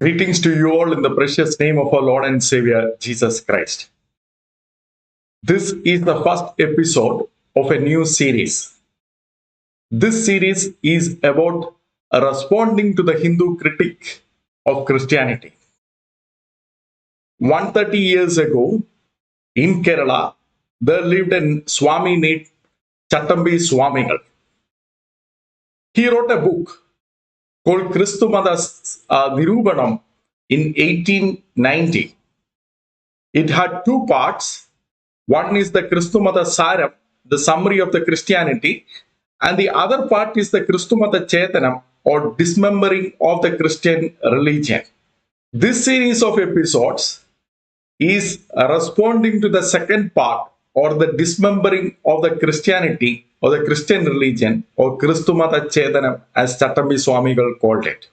Greetings to you all in the precious name of our Lord and Savior, Jesus Christ. This is the first episode of a new series. This series is about responding to the Hindu critique of Christianity. 130 years ago, in Kerala, there lived a Swami named Chattampi Swamikal. He wrote a book called Kristumata Chedanam in 1890. It had two parts. One is the Kristumata Saram, the summary of the Christianity, and the other part is the Kristumata Chedanam, or dismembering of the Christian religion. This series of episodes is responding to the second part, or the dismembering of the Christianity or the Christian religion, or Kristumata Chedanam, as Chattampi Swamikal called it.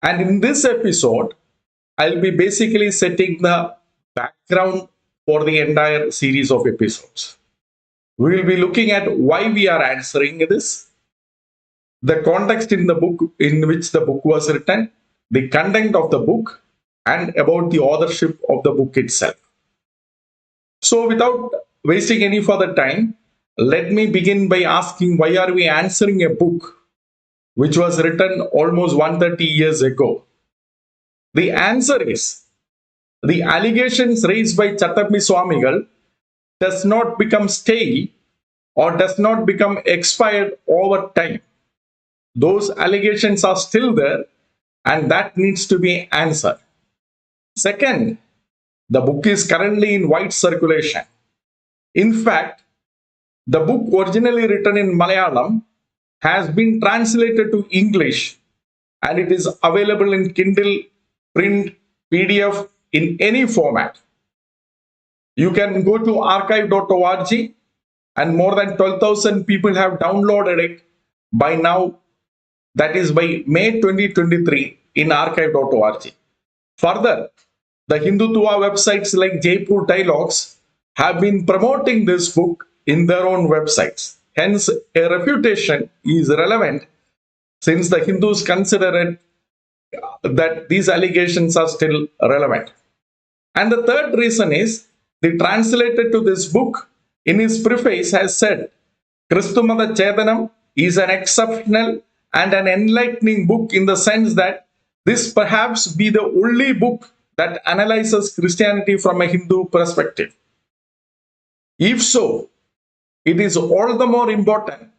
And in this episode, I'll be basically setting the background for the entire series of episodes. We will be looking at why we are answering this, the context in the book in which the book was written, the content of the book, and about the authorship of the book itself. So without wasting any further time, let me begin by asking, why are we answering a book which was written almost 130 years ago? The answer is, the allegations raised by Chattampi Swamikal does not become stale or does not become expired over time. Those allegations are still there, and that needs to be answered. Second, the book is currently in wide circulation. In fact, the book originally written in Malayalam has been translated to English, and it is available in Kindle, print, PDF, in any format. You can go to archive.org, and more than 12,000 people have downloaded it by now, that is by May 2023, in archive.org. Further, the Hindutva websites like Jaipur Dialogues have been promoting this book in their own websites. Hence, a refutation is relevant since the Hindus consider it that these allegations are still relevant. And the third reason is, the translator to this book in his preface has said, Kristumata Chedanam is an exceptional and an enlightening book in the sense that this perhaps be the only book that analyzes Christianity from a Hindu perspective. If so, it is all the more important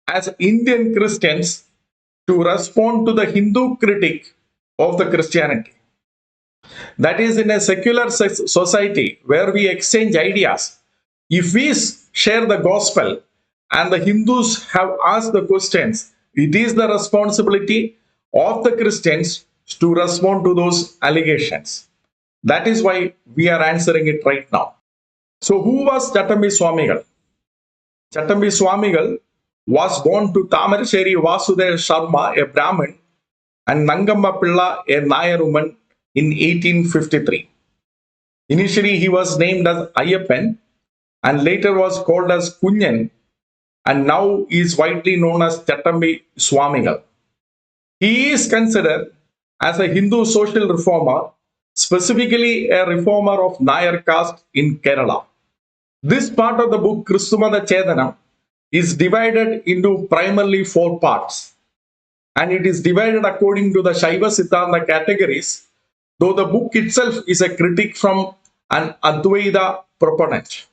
as Indian Christians to respond to the Hindu critique of the Christianity. That is, in a secular society where we exchange ideas, if we share the gospel and the Hindus have asked the questions, it is the responsibility of the Christians to respond to those allegations. That is why we are answering it right now. So who was Chattampi Swamikal? Chattampi Swamikal was born to Tamarasheri Vasudeva Sharma, a Brahmin, and Nangamma Pilla, a Nayar woman, in 1853. Initially, he was named as Ayyappan and later was called as Kunyan, and now is widely known as Chattampi Swamikal. He is considered as a Hindu social reformer, specifically a reformer of Nayar caste in Kerala. This part of the book, Kristumata Chedanam, is divided into primarily 4 parts, and it is divided according to the Shaiva Siddhanta categories, though the book itself is a critique from an Advaita proponent.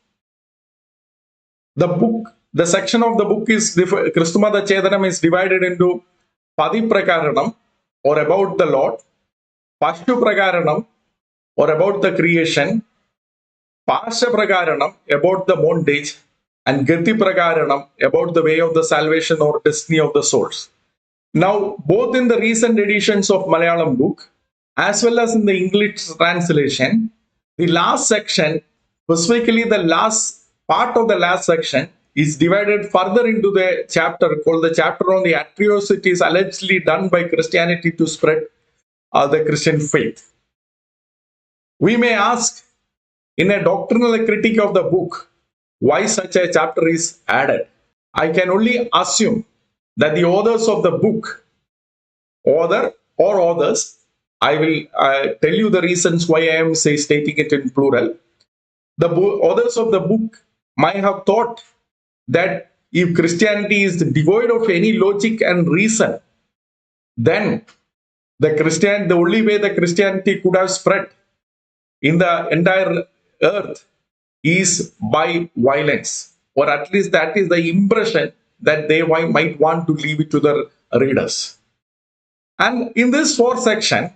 The section of the book is, Kristumata Chedanam is divided into Padiprakaranam, or about the Lord, Pashtuprakaranam, or about the creation, Pashaprakaranam, about the bondage, and Gatiprakaranam, about the way of the salvation or destiny of the souls. Now, both in the recent editions of Malayalam book, as well as in the English translation, the last section, specifically the last part of the last section, is divided further into the chapter called the chapter on the atrocities allegedly done by Christianity to spread the Christian faith. We may ask, in a doctrinal critique of the book, why such a chapter is added. I can only assume that the authors of the book, author or authors, I will tell you the reasons why I am stating it in plural. The authors of the book might have thought that if Christianity is devoid of any logic and reason, then the only way the Christianity could have spread in the entire earth is by violence, or at least that is the impression that they might want to leave it to the readers. And in this fourth section,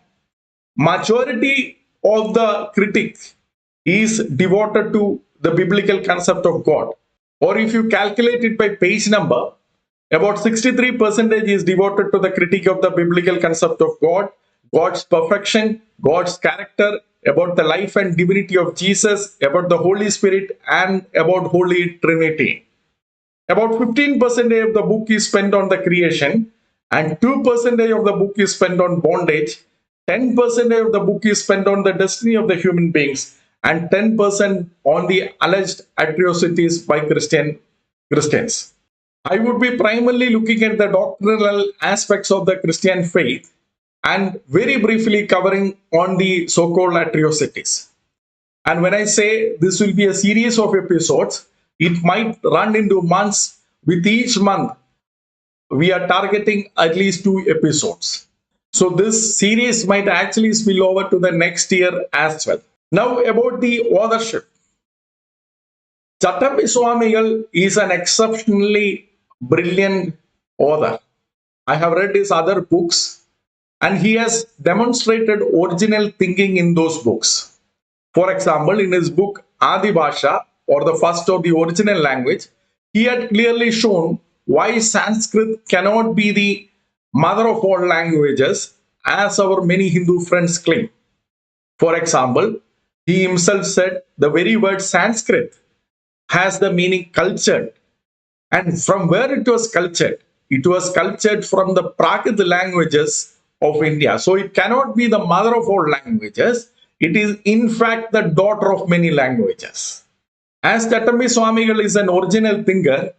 majority of the critic is devoted to the biblical concept of God. Or if you calculate it by page number, about 63% is devoted to the critique of the biblical concept of God, God's perfection, God's character, about the life and divinity of Jesus, about the Holy Spirit, and about Holy Trinity. About 15% of the book is spent on the creation, and 2% of the book is spent on bondage, 10% of the book is spent on the destiny of the human beings, and 10% on the alleged atrocities by Christians. I would be primarily looking at the doctrinal aspects of the Christian faith and very briefly covering on the so-called atrocities. And when I say this will be a series of episodes, it might run into months. With each month, we are targeting at least 2 episodes. So this series might actually spill over to the next year as well. Now about the authorship. Chattampi Swamikal is an exceptionally brilliant author. I have read his other books and he has demonstrated original thinking in those books. For example, in his book Adi Bhasha, or the first of the original language, he had clearly shown why Sanskrit cannot be the mother of all languages, as our many Hindu friends claim. For example, he himself said the very word Sanskrit has the meaning cultured. And from where it was cultured? It was cultured from the Prakrit languages of India. So it cannot be the mother of all languages. It is in fact the daughter of many languages. As Chattampi Swamikal is an original thinker,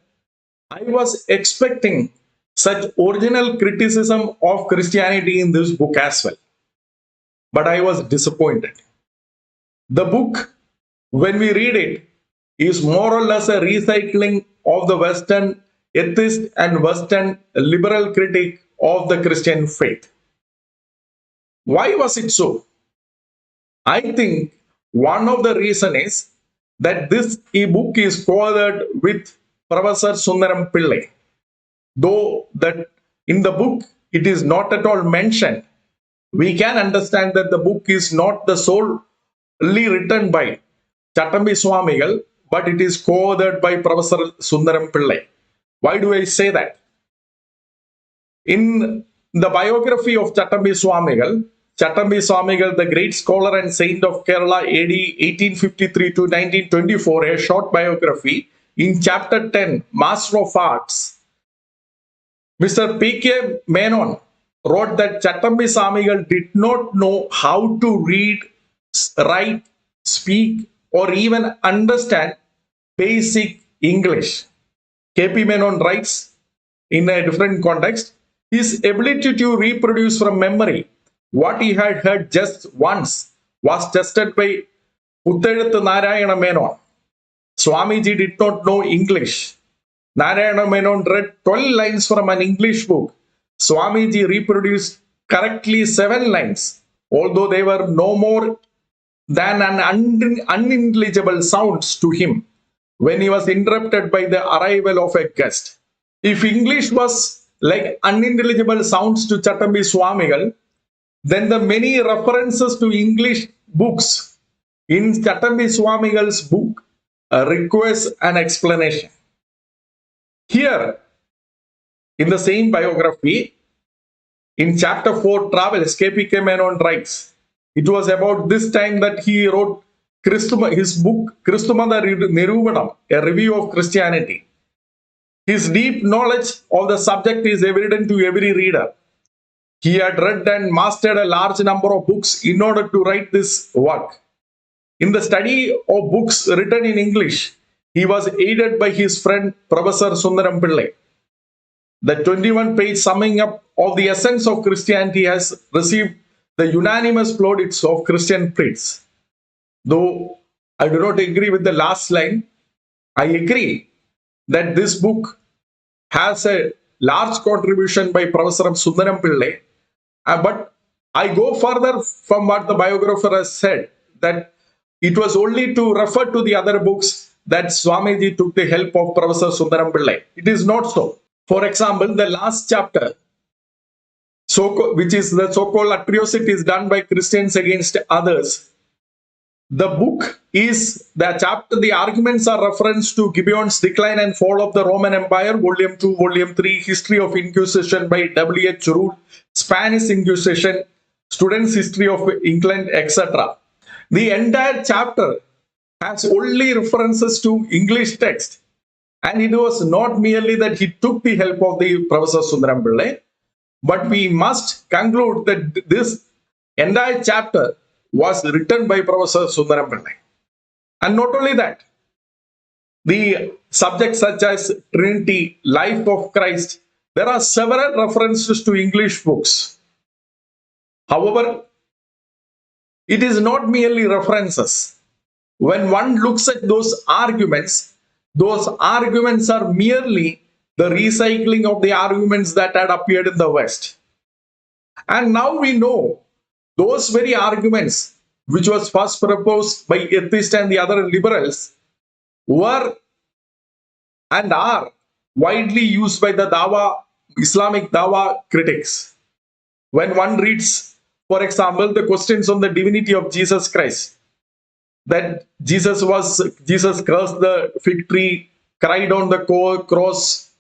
I was expecting such original criticism of Christianity in this book as well. But I was disappointed. The book, when we read it, is more or less a recycling of the Western atheist and Western liberal critique of the Christian faith. Why was it so? I think one of the reasons is that this book is co-authored with Professor Sundaram Pillai. Though that in the book it is not at all mentioned, we can understand that the book is not the solely written by Chattampi Swamikal, but it is co-authored by Professor Sundaram Pillai. Why do I say that? In the biography of Chattampi Swamikal, the great scholar and saint of Kerala, AD 1853 to 1924, a short biography, in chapter 10, Master of Arts, Mr. P.K. Menon wrote that Chattampi Swamikal did not know how to read, write, speak, or even understand basic English. K.P. Menon writes in a different context, his ability to reproduce from memory what he had heard just once was tested by Uttedathu Narayana Menon. Swamiji did not know English. Narayana Menon read 12 lines from an English book. Swamiji reproduced correctly 7 lines, although they were no more than an unintelligible sounds to him when he was interrupted by the arrival of a guest. If English was like unintelligible sounds to Chattampi Swamikal, then the many references to English books in Chattampi Swamikal's book requires an explanation. Here, in the same biography, in chapter 4, Travels, K.P.K. Menon writes, it was about this time that he wrote his book, Kristumata Chedanam, a review of Christianity. His deep knowledge of the subject is evident to every reader. He had read and mastered a large number of books in order to write this work. In the study of books written in English, he was aided by his friend Professor Sundaram Pillai. The 21-page summing up of the essence of Christianity has received the unanimous plaudits of Christian priests. Though I do not agree with the last line, I agree that this book has a large contribution by Professor Sundaram Pillai. But I go further from what the biographer has said, that it was only to refer to the other books that Swamiji took the help of Professor Sundaram Pillai. It is not so. For example, the last chapter, which is the so-called atrocity is done by Christians against others. The book is the chapter, the arguments are reference to Gibeon's decline and fall of the Roman Empire, volume 2, volume 3, history of Inquisition by W.H. Root, Spanish Inquisition, students' history of England, etc. The entire chapter has only references to English text. And it was not merely that he took the help of the Professor Sundaram Pillai, but we must conclude that this entire chapter was written by Professor Sundaram Pillai. And not only that, the subjects such as Trinity, Life of Christ, there are several references to English books. However, it is not merely references. When one looks at those arguments are merely the recycling of the arguments that had appeared in the West. And now we know those very arguments, which was first proposed by atheists and the other liberals, were and are widely used by the Islamic Dawa critics. When one reads, for example, the questions on the divinity of Jesus Christ, that Jesus cursed the fig tree, cried on the cross,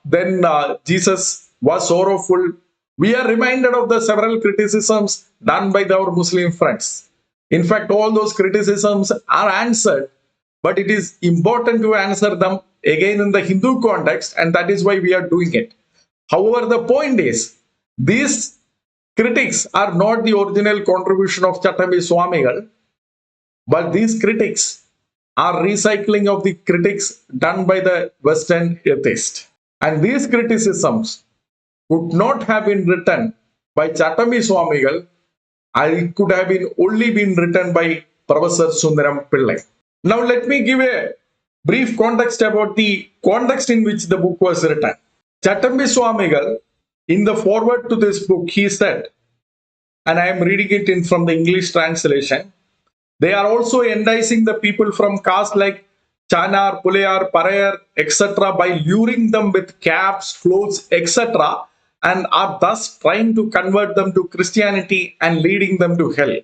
then Jesus was sorrowful. We are reminded of the several criticisms done by our Muslim friends. In fact, all those criticisms are answered, but it is important to answer them again in the Hindu context, and that is why we are doing it. However, the point is, these critics are not the original contribution of Chattampi Swamikal, but these critics are recycling of the critics done by the Western atheists. And these criticisms could not have been written by Chattampi Swamikal, and it could have only been written by Professor Sundaram Pillai. Now let me give a brief context about the context in which the book was written. Chattampi Swamikal, in the foreword to this book, he said, and I am reading it from the English translation, they are also enticing the people from castes like Chanar, Pulayar, Parayar, etc. by luring them with caps, clothes, etc. and are thus trying to convert them to Christianity and leading them to hell.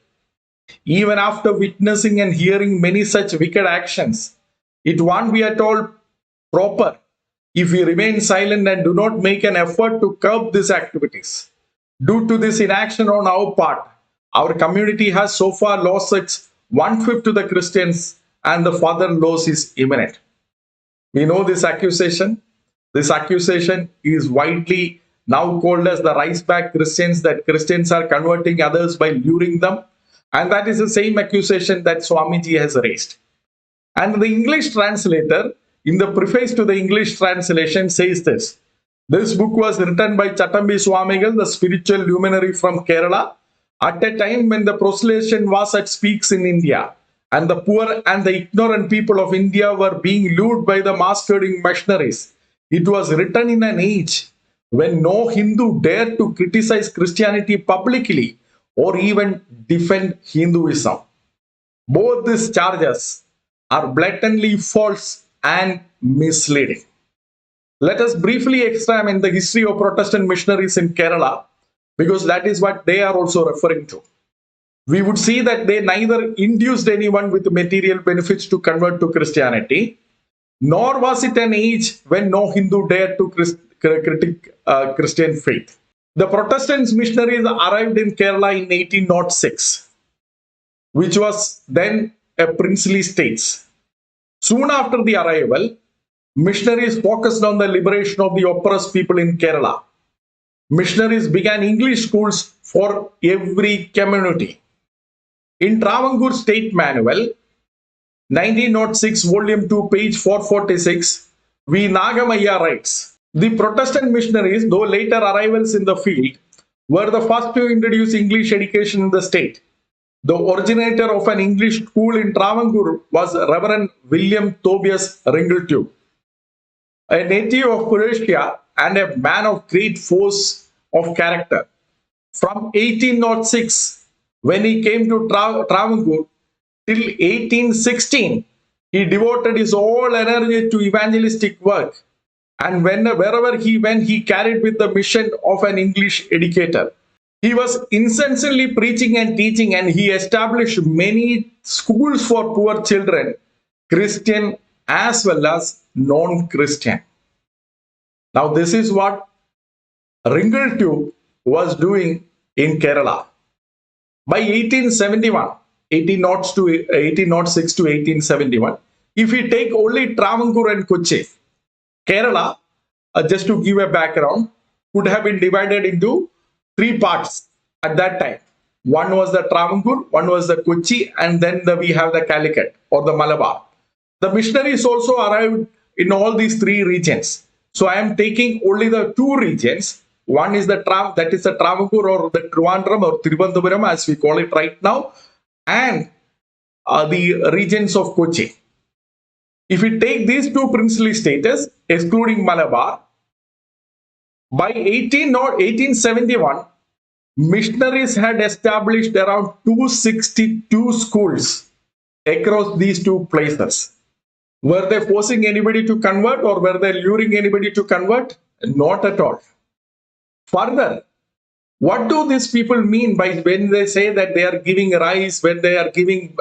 Even after witnessing and hearing many such wicked actions, it won't be at all proper if we remain silent and do not make an effort to curb these activities. Due to this inaction on our part, our community has so far lost its 1/5 to the Christians, and the further loss is imminent. We know this accusation. This accusation is widely now called as the rise back Christians, that Christians are converting others by luring them. And that is the same accusation that Swamiji has raised. And the English translator, in the preface to the English translation, says this. This book was written by Chattampi Swamikal, the spiritual luminary from Kerala, at a time when the proselytization was at peaks in India, and the poor and the ignorant people of India were being lured by the mass-herding missionaries. It was written in an age when no Hindu dared to criticize Christianity publicly or even defend Hinduism. Both these charges are blatantly false and misleading. Let us briefly examine the history of Protestant missionaries in Kerala, because that is what they are also referring to. We would see that they neither induced anyone with material benefits to convert to Christianity, nor was it an age when no Hindu dared to critique Christian faith. The Protestant missionaries arrived in Kerala in 1806, which was then a princely state. Soon after the arrival, missionaries focused on the liberation of the oppressed people in Kerala. Missionaries began English schools for every community. In Travancore State Manual, 1906, Volume 2, page 446, V. Nagamaya writes, the Protestant missionaries, though later arrivals in the field, were the first to introduce English education in the state. The originator of an English school in Travancore was Reverend William Tobias Ringletube, a native of Croatia and a man of great force of character. From 1806, when he came to Travancore, till 1816, he devoted his whole energy to evangelistic work. And wherever he went, he carried with the mission of an English educator. He was incessantly preaching and teaching, and he established many schools for poor children, Christian as well as non-Christian. Now, this is what Ringletube was doing in Kerala. By 1871, 1806 to 1871, if we take only Travancore and Kochi, Kerala, just to give a background, could have been divided into three parts at that time. One was the Travancore, one was the Kochi, and then we have the Calicut or the Malabar. The missionaries also arrived in all these three regions. So I am taking only the two regions. One is the Travancore or the Trivandrum or Thiruvananthapuram as we call it right now, and the regions of Kochi. If we take these two princely states, excluding Malabar, by 1871, missionaries had established around 262 schools across these two places. Were they forcing anybody to convert or were they luring anybody to convert? Not at all. Further, what do these people mean by when they say that they are giving rice, when they are giving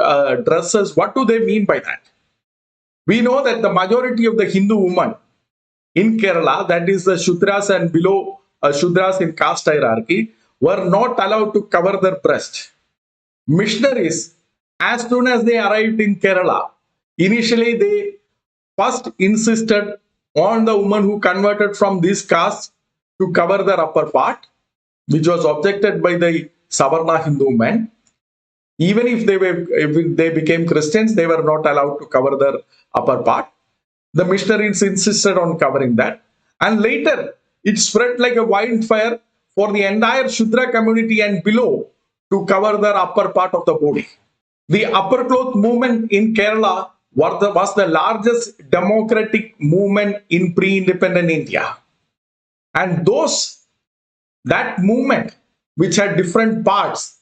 dresses? What do they mean by that? We know that the majority of the Hindu women in Kerala, that is the Shudras and below Shudras in caste hierarchy, were not allowed to cover their breast. Missionaries, as soon as they arrived in Kerala, initially they first insisted on the women who converted from this caste to cover their upper part, which was objected by the Savarna Hindu men. Even if they became Christians, they were not allowed to cover their upper part. The missionaries insisted on covering that. And later, it spread like a wildfire for the entire Shudra community and below to cover their upper part of the body. The upper cloth movement in Kerala was the largest democratic movement in pre-independent India. And that movement, which had different parts,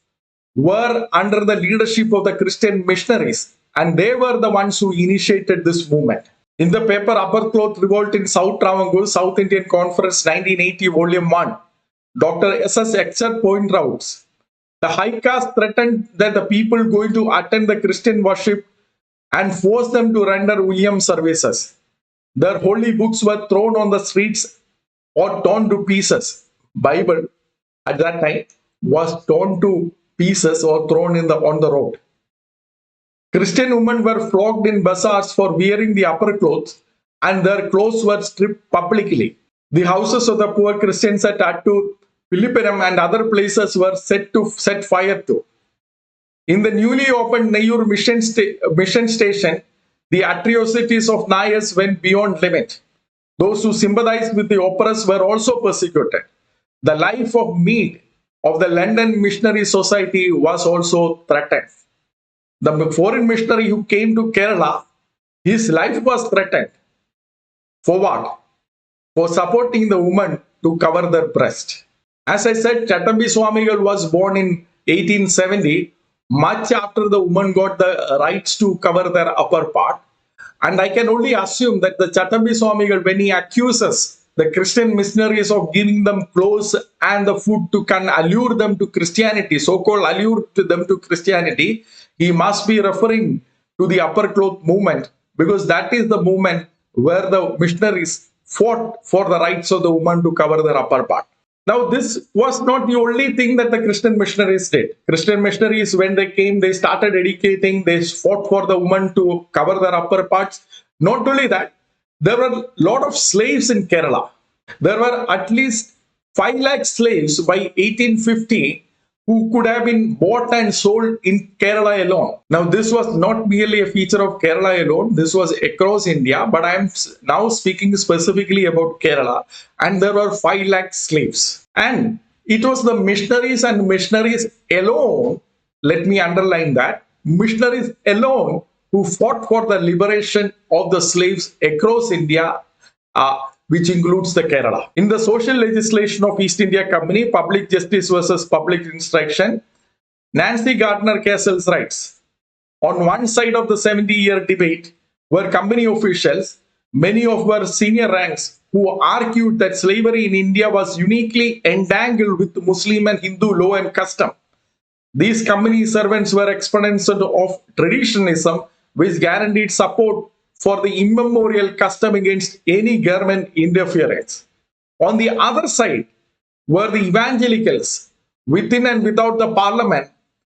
were under the leadership of the Christian missionaries, and they were the ones who initiated this movement. In the paper Upper Cloth Revolt in South Travancore, South Indian Conference 1980, Volume 1, Dr. S.S. Exer points out, the high caste threatened that the people going to attend the Christian worship and forced them to render William services. Their holy books were thrown on the streets or torn to pieces. Bible at that time was torn to pieces or thrown on the road. Christian women were flogged in bazaars for wearing the upper clothes, and their clothes were stripped publicly. The houses of the poor Christians at Attur, Pilippuram and other places were set fire to. In the newly opened Nayur mission station, the atrocities of Nayars went beyond limit. Those who sympathized with the oppressed were also persecuted. The life of Mead of the London Missionary Society was also threatened. The foreign missionary who came to Kerala, his life was threatened. For what? For supporting the women to cover their breast. As I said, Chattampi Swamikal was born in 1870, much after the women got the rights to cover their upper part. And I can only assume that the Chattampi Swamikal, when he accuses the Christian missionaries of giving them clothes and the food to allure them to Christianity, so-called allure to them to Christianity, he must be referring to the upper cloth movement, because that is the movement where the missionaries fought for the rights of the woman to cover their upper part. Now, this was not the only thing that the Christian missionaries did. Christian missionaries, when they came, they started educating, they fought for the woman to cover their upper parts. Not only that, there were a lot of slaves in Kerala. There were at least 5 lakh slaves by 1850 who could have been bought and sold in Kerala alone. Now, this was not merely a feature of Kerala alone. This was across India, but I am now speaking specifically about Kerala. And there were 5 lakh slaves. And it was the missionaries and missionaries alone, let me underline that, missionaries alone who fought for the liberation of the slaves across India, which includes the Kerala. In the social legislation of East India Company, public justice versus public instruction, Nancy Gardner Castle's rights. On one side of the 70-year debate were company officials, many of were senior ranks, who argued that slavery in India was uniquely entangled with Muslim and Hindu law and custom. These company servants were exponents of traditionalism, which guaranteed support for the immemorial custom against any government interference. On the other side were the evangelicals within and without the parliament,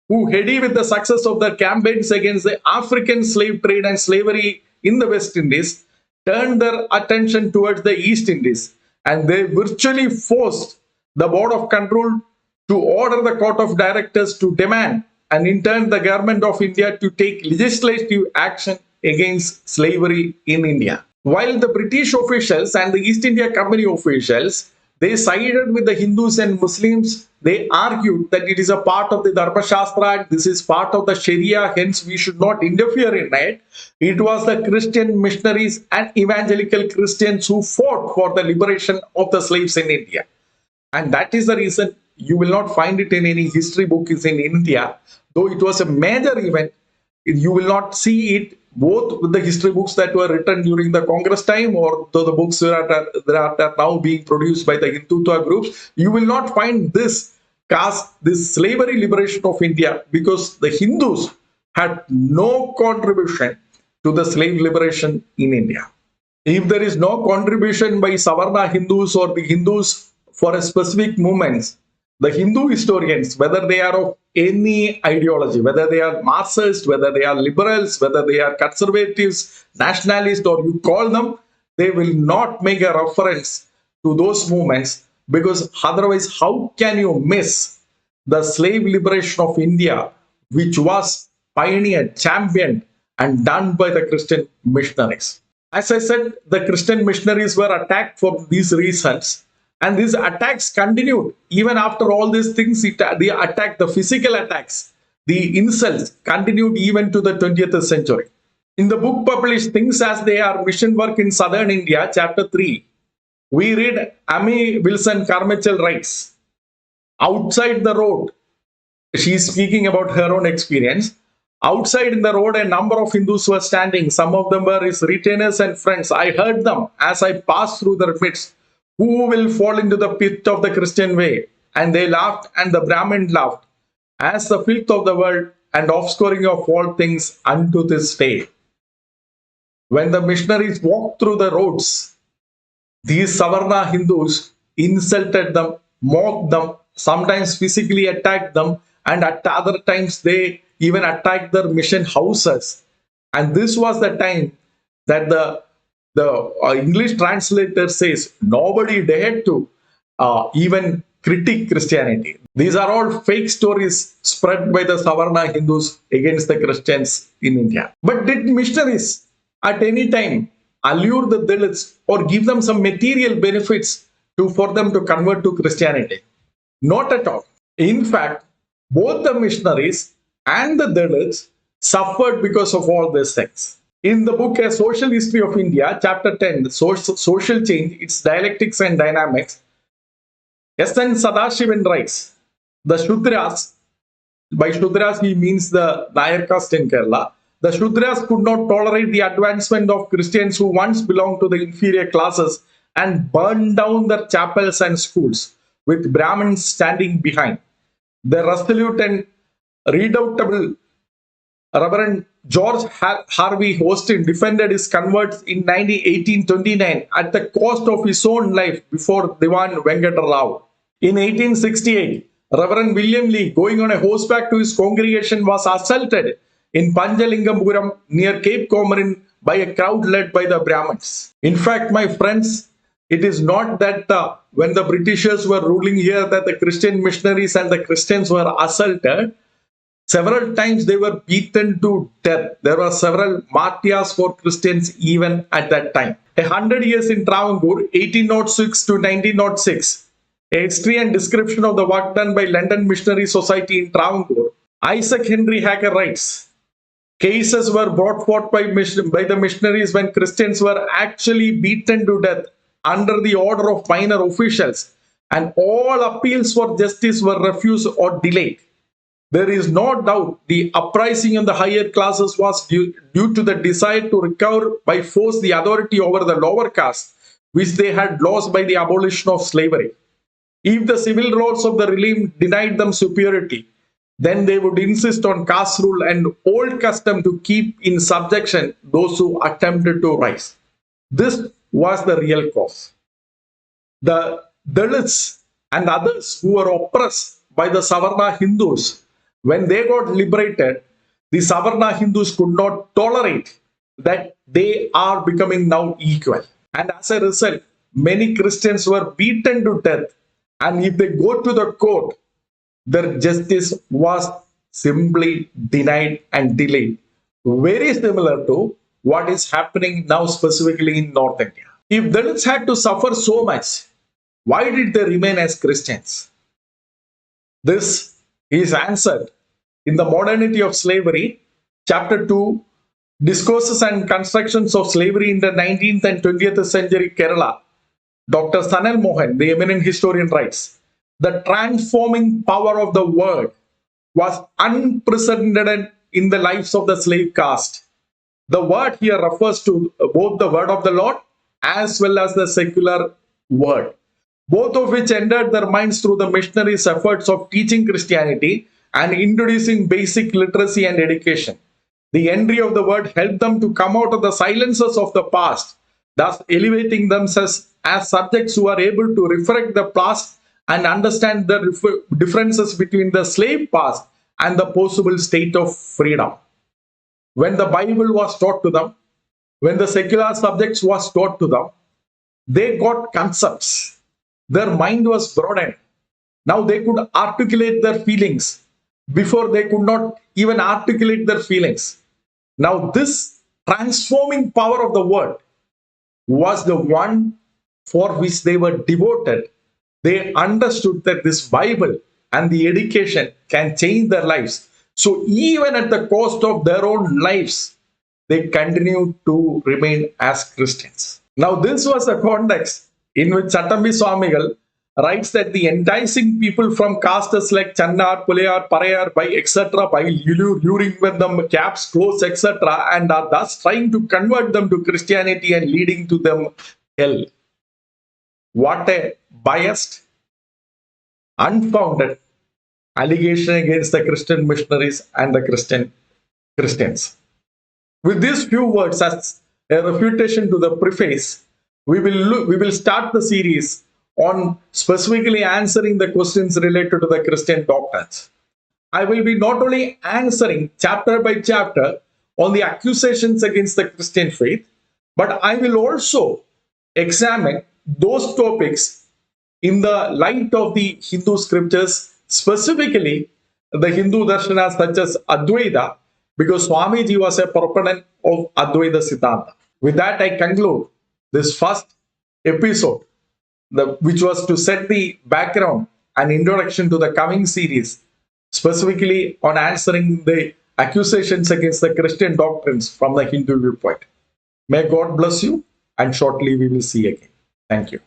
who, heady with the success of their campaigns against the African slave trade and slavery in the West Indies, turned their attention towards the East Indies, and they virtually forced the Board of Control to order the Court of Directors to demand, and in turn the Government of India to take legislative action against slavery in India. While the British officials and the East India Company officials, they sided with the Hindus and Muslims, they argued that it is a part of the Dharma Shastra, this is part of the Sharia, hence we should not interfere in it. It was the Christian missionaries and evangelical Christians who fought for the liberation of the slaves in India. And that is the reason you will not find it in any history books in India. Though it was a major event, you will not see it both with the history books that were written during the Congress time or the books that are now being produced by the Hindutva groups. You will not find this slavery liberation of India, because the Hindus had no contribution to the slave liberation in India. If there is no contribution by Savarna Hindus or the Hindus for a specific movement, the Hindu historians, whether they are of any ideology, whether they are Marxists, whether they are liberals, whether they are conservatives, nationalists, or you call them, they will not make a reference to those movements, because otherwise how can you miss the slave liberation of India, which was pioneered, championed, and done by the Christian missionaries. As I said, the Christian missionaries were attacked for these reasons. And these attacks continued even after all these things. The physical attacks, the insults continued even to the 20th century. In the book published Things as They Are, Mission Work in Southern India, chapter 3, we read Amy Wilson Carmichael writes, outside the road, she is speaking about her own experience. Outside in the road, a number of Hindus were standing. Some of them were his retainers and friends. I heard them as I passed through their midst. Who will fall into the pit of the Christian way? And they laughed, and the Brahmin laughed, as the filth of the world and offscouring of all things unto this day. When the missionaries walked through the roads, these Savarna Hindus insulted them, mocked them, sometimes physically attacked them, and at other times they even attacked their mission houses. And this was the time that the English translator says nobody dared to even critique Christianity. These are all fake stories spread by the Savarna Hindus against the Christians in India. But did missionaries at any time allure the Dalits or give them some material benefits for them to convert to Christianity? Not at all. In fact, both the missionaries and the Dalits suffered because of all these things. In the book A Social History of India, chapter 10, Social Change, Its Dialectics and Dynamics, S.N. Sadashivan writes, the Shudras, by Shudras he means the Nair caste in Kerala, the Shudras could not tolerate the advancement of Christians who once belonged to the inferior classes and burned down their chapels and schools, with Brahmins standing behind. The resolute and redoubtable Reverend George Harvey Austin defended his converts in 1829 at the cost of his own life before Diwan Venkata Rao. In 1868, Reverend William Lee, going on a horseback to his congregation, was assaulted in Panjalingampuram near Cape Comorin by a crowd led by the Brahmins. In fact, my friends, it is not that when the Britishers were ruling here that the Christian missionaries and the Christians were assaulted. Several times they were beaten to death. There were several martyrs for Christians even at that time. 100 years in Travancore, 1806 to 1906, A history and description of the work done by London Missionary Society in Travancore. Isaac Henry Hager writes, cases were brought forth by the missionaries when Christians were actually beaten to death under the order of minor officials, and all appeals for justice were refused or delayed. There is no doubt the uprising in the higher classes was due to the desire to recover by force the authority over the lower caste, which they had lost by the abolition of slavery. If the civil laws of the realm denied them superiority, then they would insist on caste rule and old custom to keep in subjection those who attempted to rise. This was the real cause. The Dalits and others who were oppressed by the Savarna Hindus, when they got liberated, the Savarna Hindus could not tolerate that they are becoming now equal. And as a result, many Christians were beaten to death. And if they go to the court, their justice was simply denied and delayed. Very similar to what is happening now specifically in North India. If Dalits had to suffer so much, why did they remain as Christians? This is answered in the Modernity of Slavery, Chapter 2, Discourses and Constructions of Slavery in the 19th and 20th century Kerala. Dr. Sanal Mohan, the eminent historian, writes, the transforming power of the word was unprecedented in the lives of the slave caste. The word here refers to both the word of the Lord as well as the secular word, both of which entered their minds through the missionaries' efforts of teaching Christianity and introducing basic literacy and education. The entry of the word helped them to come out of the silences of the past, thus elevating themselves as subjects who are able to reflect the past and understand the differences between the slave past and the possible state of freedom. When the Bible was taught to them, when the secular subjects was taught to them, they got concepts. Their mind was broadened. Now they could articulate their feelings. Before they could not even articulate their feelings. Now this transforming power of the word was the one for which they were devoted. They understood that this Bible and the education can change their lives. So even at the cost of their own lives, they continued to remain as Christians. Now this was the context in which Chattampi Swamikal writes that the enticing people from castes like Channar, Pulayar, Parayar, by etc. by luring with them caps, clothes, etc. and are thus trying to convert them to Christianity and leading to them hell. What a biased, unfounded allegation against the Christian missionaries and the Christians. With these few words as a refutation to the preface, we will start the series on specifically answering the questions related to the Christian doctrines. I will be not only answering chapter by chapter on the accusations against the Christian faith, but I will also examine those topics in the light of the Hindu scriptures, specifically the Hindu darshanas such as Advaita, because Swamiji was a proponent of Advaita Siddhanta. With that, I conclude this first episode, which was to set the background and introduction to the coming series, specifically on answering the accusations against the Christian doctrines from the Hindu viewpoint. May God bless you, and shortly we will see again. Thank you.